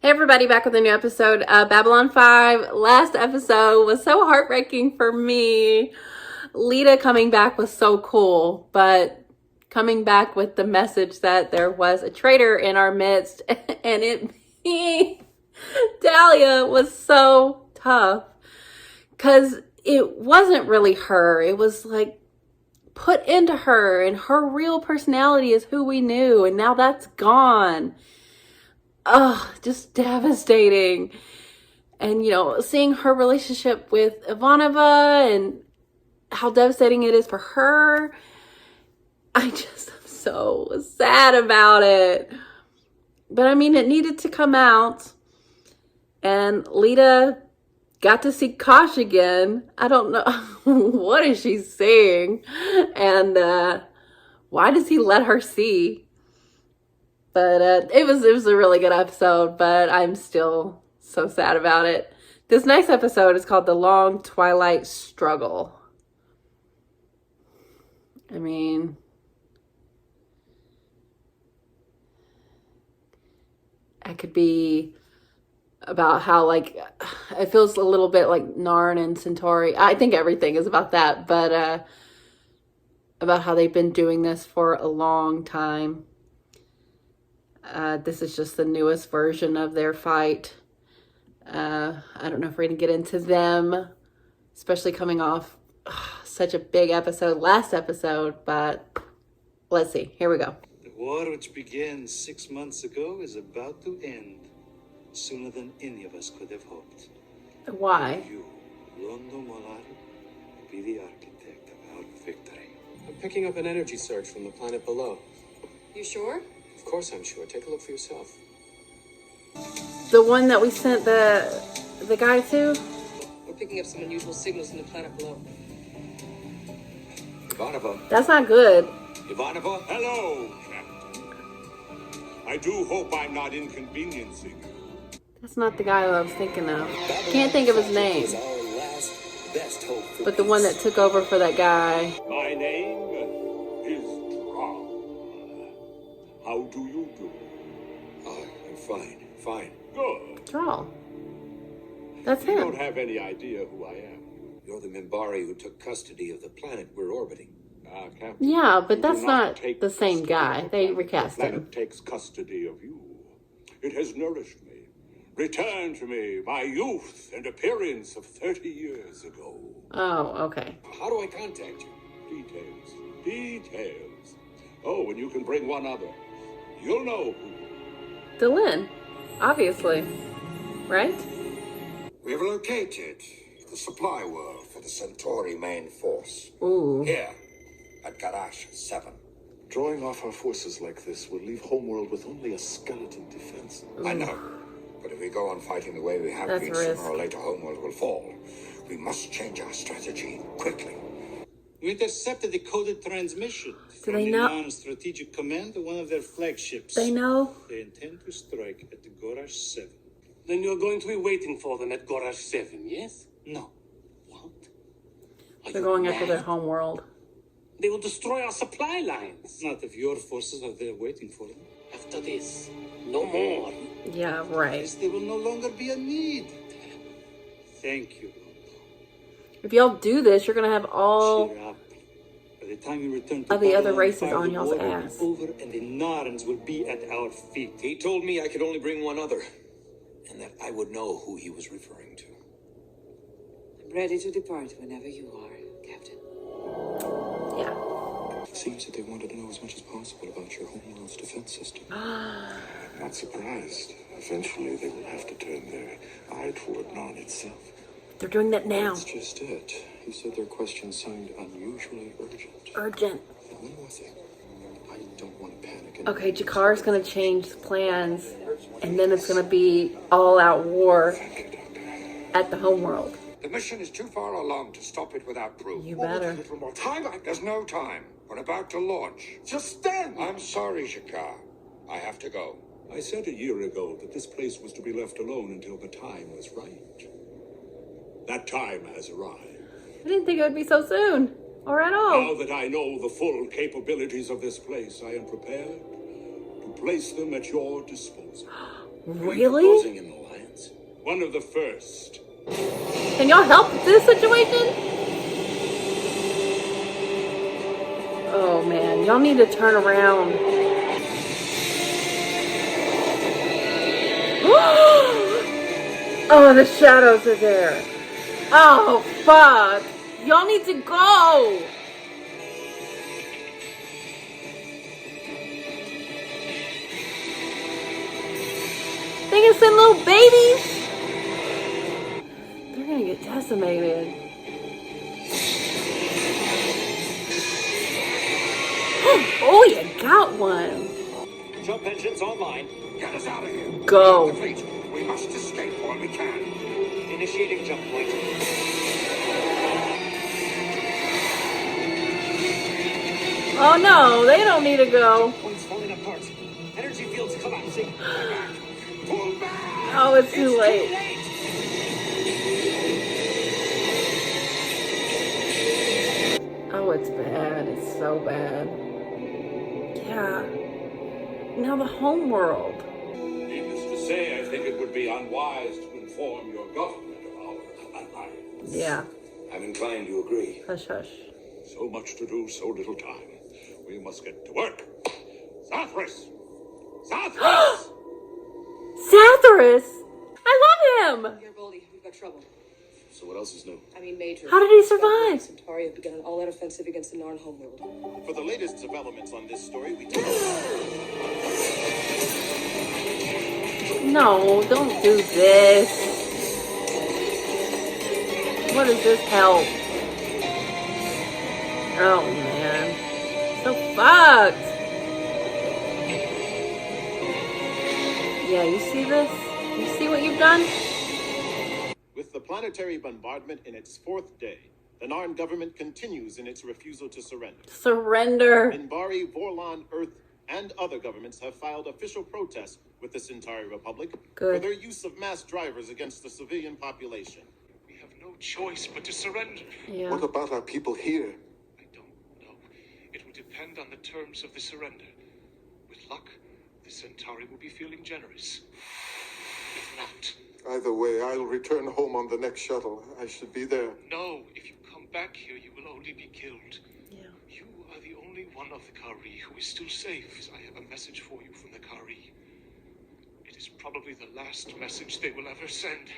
Hey everybody, back with a new episode of Babylon 5. Last episode was so heartbreaking for me. Lita coming back was so cool, but coming back with the message that there was a traitor in our midst and it being Dahlia was so tough because it wasn't really her. It was like put into her, and her real personality is who we knew, and now that's gone. Oh, just devastating. And, seeing her relationship with Ivanova and how devastating it is for her, I'm so sad about it. But I mean, it needed to come out. And Lita got to see Kosh again. I don't know. What is she saying? And why does he let her see? But it was a really good episode, but I'm still so sad about it. This next episode is called The Long Twilight Struggle. I mean, it could be about how, it feels a little bit like Narn and Centauri. I think everything is about that, but about how they've been doing this for a long time. This is just the newest version of their fight. I don't know if we're going to get into them, especially coming off such a big episode, last episode, but let's see. Here we go. The war which began 6 months ago is about to end sooner than any of us could have hoped. Why? You, Rondo Molar, will be the architect of our victory. I'm picking up an energy surge from the planet below. You sure? Of course I'm sure. Take a look for yourself. The one that we sent the guy to? We're picking up some unusual signals from the planet below. Ivanova. That's not good. Ivanova? Hello, Captain. I do hope I'm not inconveniencing you. That's not the guy that I was thinking of. Can't think of his name. But the one that took over for that guy. My name is Drog. How do you do? Oh, I'm fine. Good. Draw. That's You don't him. have any idea who I am. You're the Minbari who took custody of the planet we're orbiting. Captain. Yeah, but You that's do not take the same custody guy. of the They planet. recast The planet him. takes custody of you. It has nourished me. Returned to me my youth and appearance of 30 years ago. Oh, okay. How do I contact you? Details. Oh, and you can bring one other. You'll know who. Delin, obviously. Right? We've located the supply world for the Centauri main force. Ooh. Here, at Garage 7. Drawing off our forces like this will leave homeworld with only a skeleton defense. I know, but if we go on fighting the way we have That's been, a risk. sooner or later homeworld will fall. We must change our strategy quickly. We intercepted the coded transmission Do from they the know? Narn Strategic Command of one of their flagships. They know? They intend to strike at the Garage 7. Then you're going to be waiting for them at Garage 7, yes? No. What? Are They're you going after mad? their homeworld. They will destroy our supply lines. Not if your forces are there waiting for them. After this, no more. Yeah, right. Yes, there will no longer be a need. Thank you. If y'all do this, you're gonna have all Cheer up. By the time you return to of the other Babylon races 5, on the y'all's war will be ass. over and the Narns will be at our feet. He told me I could only bring one other, and that I would know who he was referring to. I'm ready to depart whenever you are, Captain. Yeah. It seems that they wanted to know as much as possible about your homeworld's defense system. I'm not surprised. Eventually, they will have to turn their eye toward Narn itself. They're doing that now. That's just it. You said their questions sound unusually urgent. Urgent. And one more thing. I don't want to panic. And Okay, Jakar's gonna change plans, and then it's gonna be all-out war Thank you, Doctor. at the homeworld. The mission is too far along to stop it without proof. You better. A little more time. There's no time. We're about to launch. Just stand. I'm sorry, Jakar. I have to go. I said a year ago that this place was to be left alone until the time was right. That time has arrived. I didn't think it would be so soon, or at all. Now that I know the full capabilities of this place, I am prepared to place them at your disposal. Really? Proposing an alliance? One of the first. Can y'all help this situation? Oh man, y'all need to turn around. Oh, the shadows are there. Oh, fuck. Y'all need to go. They can send little babies. They're gonna get decimated. Oh, you got one. Jump engines online. Get us out of here. Go. The fleet. We must escape while we can. Initiating jump point. Oh no, they don't need to go. Point's falling apart. Energy field's collapsing. Pull back! Oh, it's too late. Oh, it's bad. It's so bad. Yeah. Now the homeworld. Needless to say, I think it would be unwise to inform your government of our alliance. Yeah. I'm inclined to agree. Hush, hush. So much to do, so little time. We must get to work. Zathras! Zathras! Zathras! I love him! Here, Goldie, we've got trouble. So what else is new? I mean, major. How did he survive? Centauri have begun an all-out offensive against the Narn homeworld. For the latest developments on this story, we No, don't do this. What is this help? Oh man. So fucked. Yeah, you see this? You see what you've done? With the planetary bombardment in its fourth day, the Narn government continues in its refusal to surrender. Surrender. Minbari, Vorlon, Earth, and other governments have filed official protests with the Centauri Republic for Good. their use of mass drivers against the civilian population. We have no choice but to surrender. Yeah. What about our people here? I don't know. It will depend on the terms of the surrender. With luck, the Centauri will be feeling generous. If not, Either way, I'll return home on the next shuttle. I should be there. no. If you come back here, you will only be killed. Yeah. You are the only one of the Kari who is still safe. I have a message for you from the Kari. It is probably the last message they will ever send.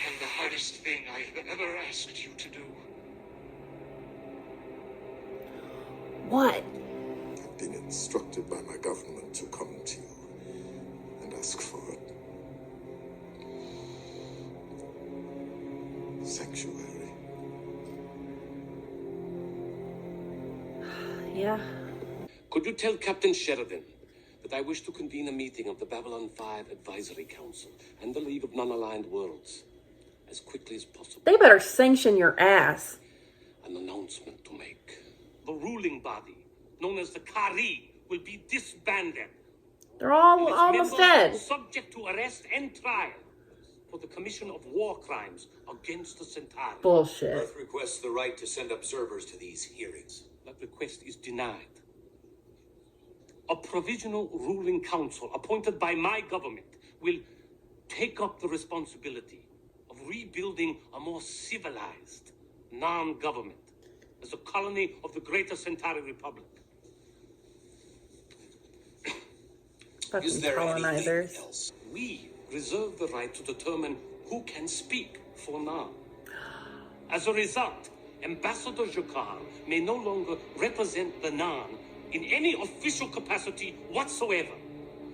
And the hardest thing I have ever asked you to do. What? I've been instructed by my government to come to you and ask for it. Sanctuary. Yeah. Could you tell Captain Sheridan that I wish to convene a meeting of the Babylon 5 Advisory Council and the League of Non-Aligned Worlds as quickly as possible? They better sanction your ass. An announcement to make. The ruling body, known as the Kari, will be disbanded. They're all And its almost members dead. subject to arrest and trial for the commission of war crimes against the Centauri. Bullshit. Earth requests the right to send observers to these hearings. That request is denied. A provisional ruling council appointed by my government will take up the responsibility of rebuilding a more civilized non-government as a colony of the Greater Centauri Republic. Fucking Is there anything colonizers. else? We reserve the right to determine who can speak for now. As a result, Ambassador Jakar may no longer represent the Narn in any official capacity whatsoever.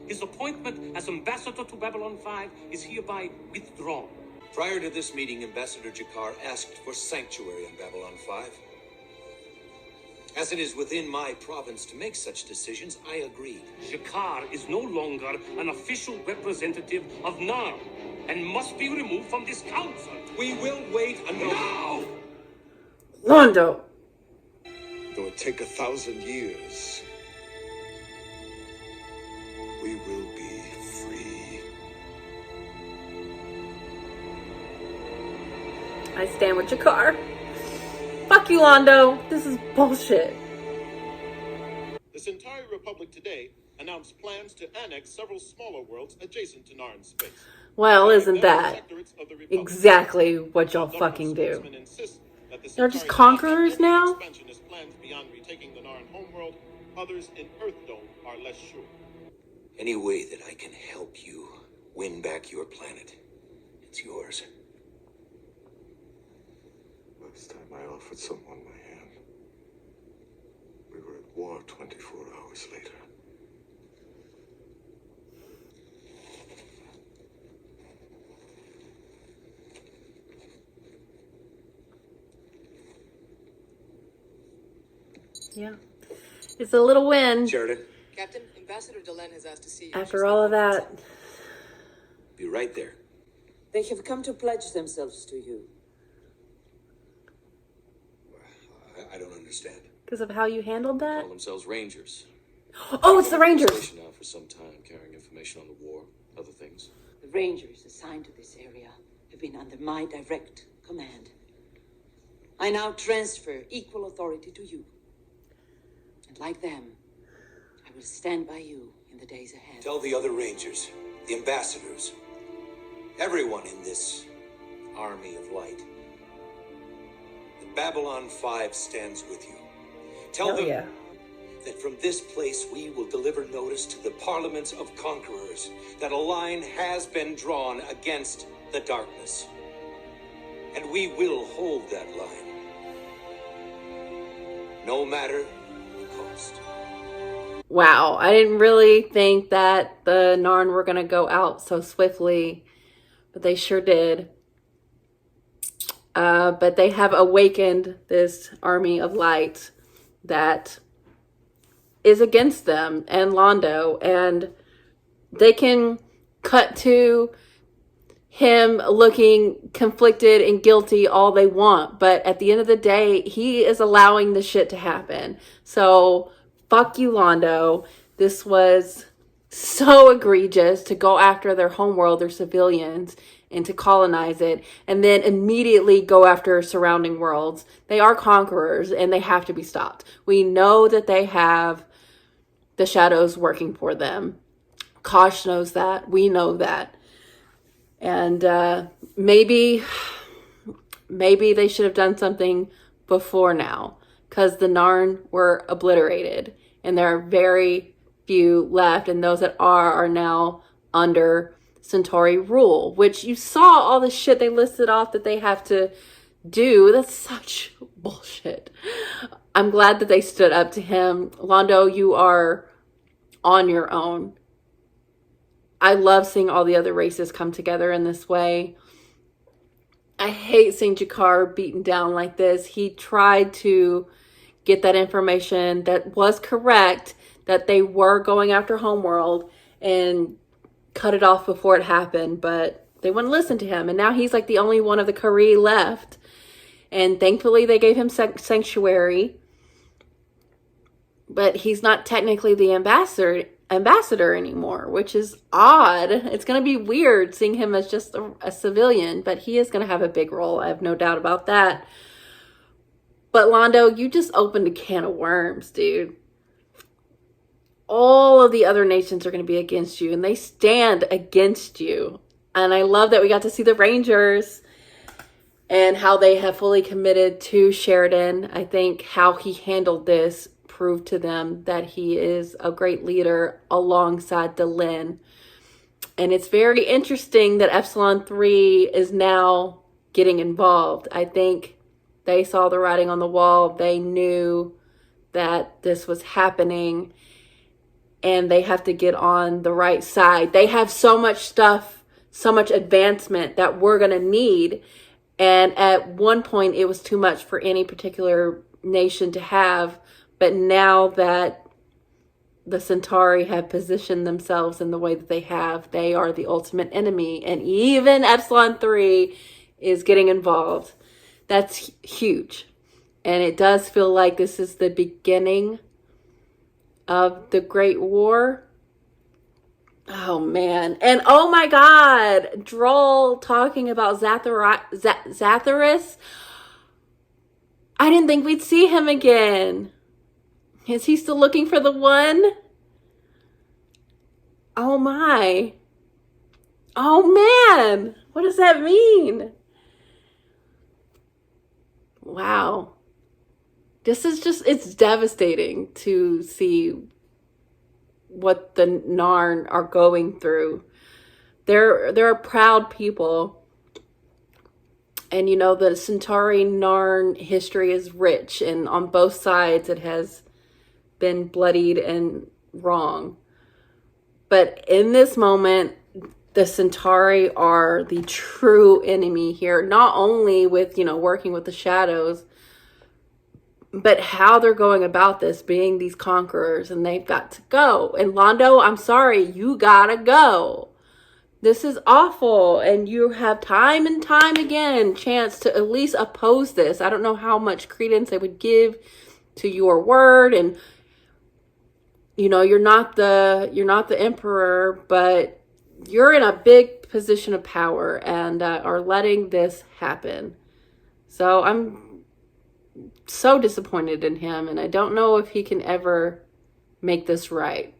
His appointment as ambassador to Babylon 5 is hereby withdrawn. Prior to this meeting, Ambassador Jakar asked for sanctuary on Babylon 5. As it is within my province to make such decisions, I agreed. Jakar is no longer an official representative of Narn and must be removed from this council. We will wait until... Now! Londo. Though it take 1,000 years, we will be free. I stand with Jakar. Fuck you, Londo. This is bullshit. The Centauri Republic today announced plans to annex several smaller worlds adjacent to Narn space. Well, calling isn't them that protectorates of the Republic. exactly what y'all Government fucking do? spokesman insists that the They're just Centauri do not have conquerors any now? expansionist plans beyond retaking the Narn homeworld. Others in Earthdome are less sure. Any way that I can help you win back your planet, it's yours. Last time I offered someone my hand, we were at war 24 hours later. Yeah. It's a little win Sheridan, Captain, Ambassador Delenn has asked to see you. after all of that. be right there. They have come to pledge themselves to you. I don't understand. Because of how you handled that? Call themselves Rangers. Oh, it's the They've been Rangers. stationed now for some time, carrying information on the war, other things. The Rangers assigned to this area have been under my direct command. I now transfer equal authority to you. And like them, I will stand by you in the days ahead. Tell the other Rangers, the ambassadors, everyone in this army of light, that Babylon 5 stands with you. Tell Hell them yeah. that from this place we will deliver notice to the parliaments of conquerors that a line has been drawn against the darkness. And we will hold that line, no matter the cost. Wow, I didn't really think that the Narn were going to go out so swiftly, but they sure did. But they have awakened this army of light that is against them and Londo, and they can cut to him looking conflicted and guilty all they want, but at the end of the day, he is allowing the shit to happen. So fuck you, Londo. This was so egregious to go after their homeworld, their civilians, and to colonize it, and then immediately go after surrounding worlds. They are conquerors, and they have to be stopped. We know that they have the shadows working for them. Kosh knows that. We know that. And maybe they should have done something before now, because the Narn were obliterated, and there are very few left, and those that are now under Centauri rule, which you saw all the shit they listed off that they have to do. That's such bullshit. I'm glad that they stood up to him. Londo, you are on your own. I love seeing all the other races come together in this way. I hate seeing Jakar beaten down like this. He tried to get that information that was correct, that they were going after Homeworld, and cut it off before it happened, but they wouldn't listen to him. And now he's like the only one of the Kari left. And thankfully they gave him sanctuary. But he's not technically the ambassador anymore, which is odd. It's going to be weird seeing him as just a civilian, but he is going to have a big role. I have no doubt about that. But Londo, you just opened a can of worms, dude. All of the other nations are going to be against you, and they stand against you. And I love that we got to see the Rangers and how they have fully committed to Sheridan. I think how he handled this proved to them that he is a great leader alongside Delenn. And it's very interesting that Epsilon 3 is now getting involved. I think they saw the writing on the wall. They knew that this was happening, and they have to get on the right side. They have so much stuff, so much advancement that we're going to need. And at one point, it was too much for any particular nation to have. But now that the Centauri have positioned themselves in the way that they have, they are the ultimate enemy. And even Epsilon 3 is getting involved. That's huge. And it does feel like this is the beginning of the Great War. Oh, man. And oh, my God. Droll talking about Zatharis. I didn't think we'd see him again. Is he still looking for the one? Oh my. Oh man. What does that mean? Wow. This is just, it's devastating to see what the Narn are going through. They're a proud people. And you know, the Centauri Narn history is rich, and on both sides it has been bloodied and wrong. But in this moment, the Centauri are the true enemy here, not only with, you know, working with the shadows, but how they're going about this, being these conquerors, and they've got to go. And Londo, I'm sorry, you gotta go. This is awful, and you have time and time again chance to at least oppose this. I don't know how much credence they would give to your word, and you know, you're not the emperor, but you're in a big position of power and are letting this happen. So I'm so disappointed in him, and I don't know if he can ever make this right.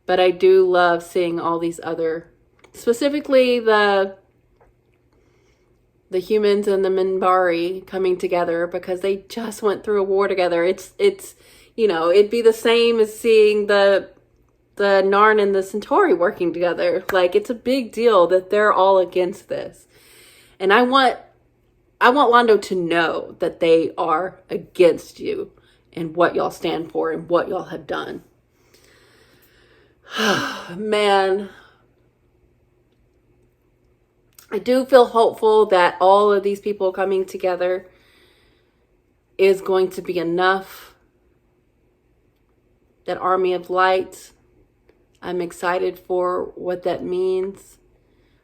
But I do love seeing all these other, specifically the humans and the Minbari coming together, because they just went through a war together. It's you know, it'd be the same as seeing the Narn and the Centauri working together. Like, it's a big deal that they're all against this. And I want Londo to know that they are against you and what y'all stand for and what y'all have done. Man, I do feel hopeful that all of these people coming together is going to be enough. That army of light, I'm excited for what that means.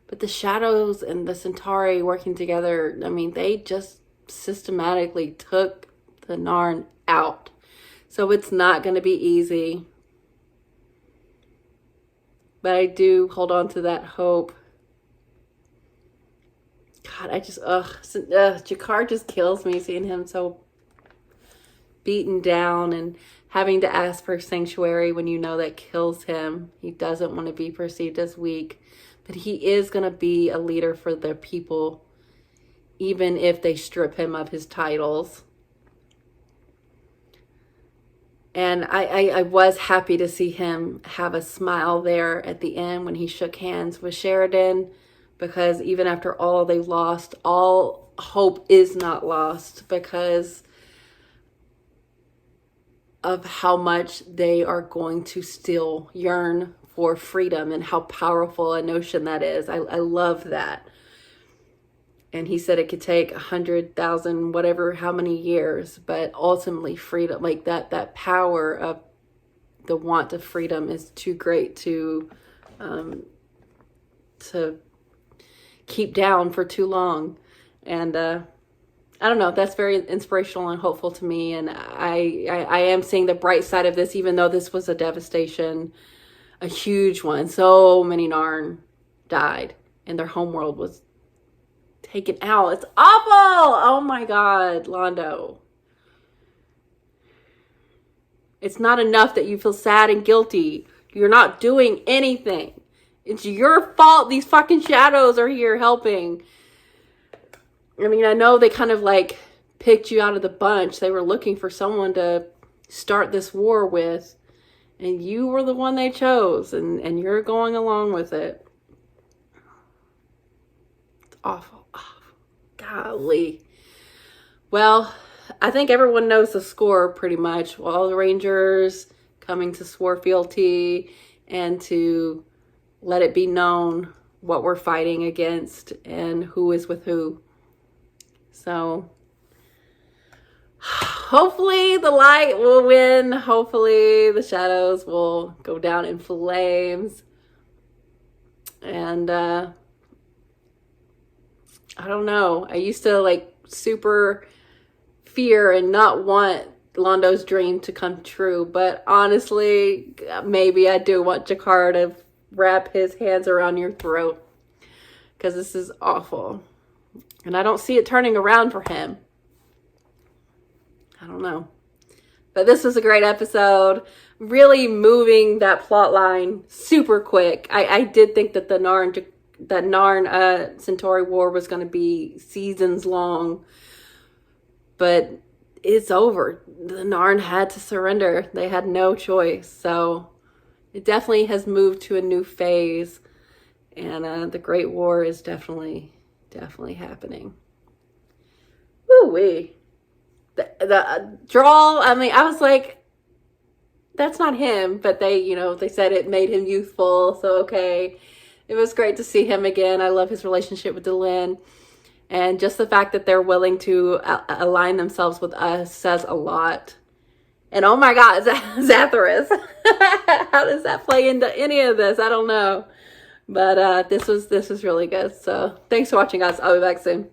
But the shadows and the Centauri working together, I mean, they just systematically took the Narn out. So it's not going to be easy. But I do hold on to that hope. God, I just, Jakar just kills me seeing him so beaten down and having to ask for sanctuary when you know that kills him. He doesn't want to be perceived as weak, but he is going to be a leader for the people, even if they strip him of his titles. And I was happy to see him have a smile there at the end when he shook hands with Sheridan, because even after all they lost, all hope is not lost, because of how much they are going to still yearn for freedom and how powerful a notion that is. I love that. And he said it could take 100,000, whatever, how many years, but ultimately freedom, like that power of the want of freedom is too great to keep down for too long. And I don't know, that's very inspirational and hopeful to me. And I am seeing the bright side of this, even though this was a devastation, a huge one. So many Narn died and their homeworld was taken out. It's awful. Oh my God, Londo. It's not enough that you feel sad and guilty. You're not doing anything. It's your fault these fucking shadows are here helping. I mean, I know they kind of like picked you out of the bunch. They were looking for someone to start this war with, and you were the one they chose, and you're going along with it. It's awful. Oh, golly. Well, I think everyone knows the score pretty much. All the Rangers coming to swear fealty and to let it be known what we're fighting against and who is with who. So hopefully the light will win. Hopefully the shadows will go down in flames. And I don't know. I used to like super fear and not want Londo's dream to come true. But honestly, maybe I do want Jakar to wrap his hands around your throat, because this is awful. And I don't see it turning around for him. I don't know. But this was a great episode. Really moving that plot line super quick. I did think that the Narn Centauri War was going to be seasons long, but it's over. The Narn had to surrender. They had no choice. So it definitely has moved to a new phase, and the Great War is definitely happening. Woo-wee. The drawl, I mean, I was like, that's not him, but they said it made him youthful, so okay. It was great to see him again. I love his relationship with Delenn, and just the fact that they're willing to align themselves with us says a lot. And oh my God, Zathras. How does that play into any of this? I don't know. But this was really good. So thanks for watching, guys. I'll be back soon.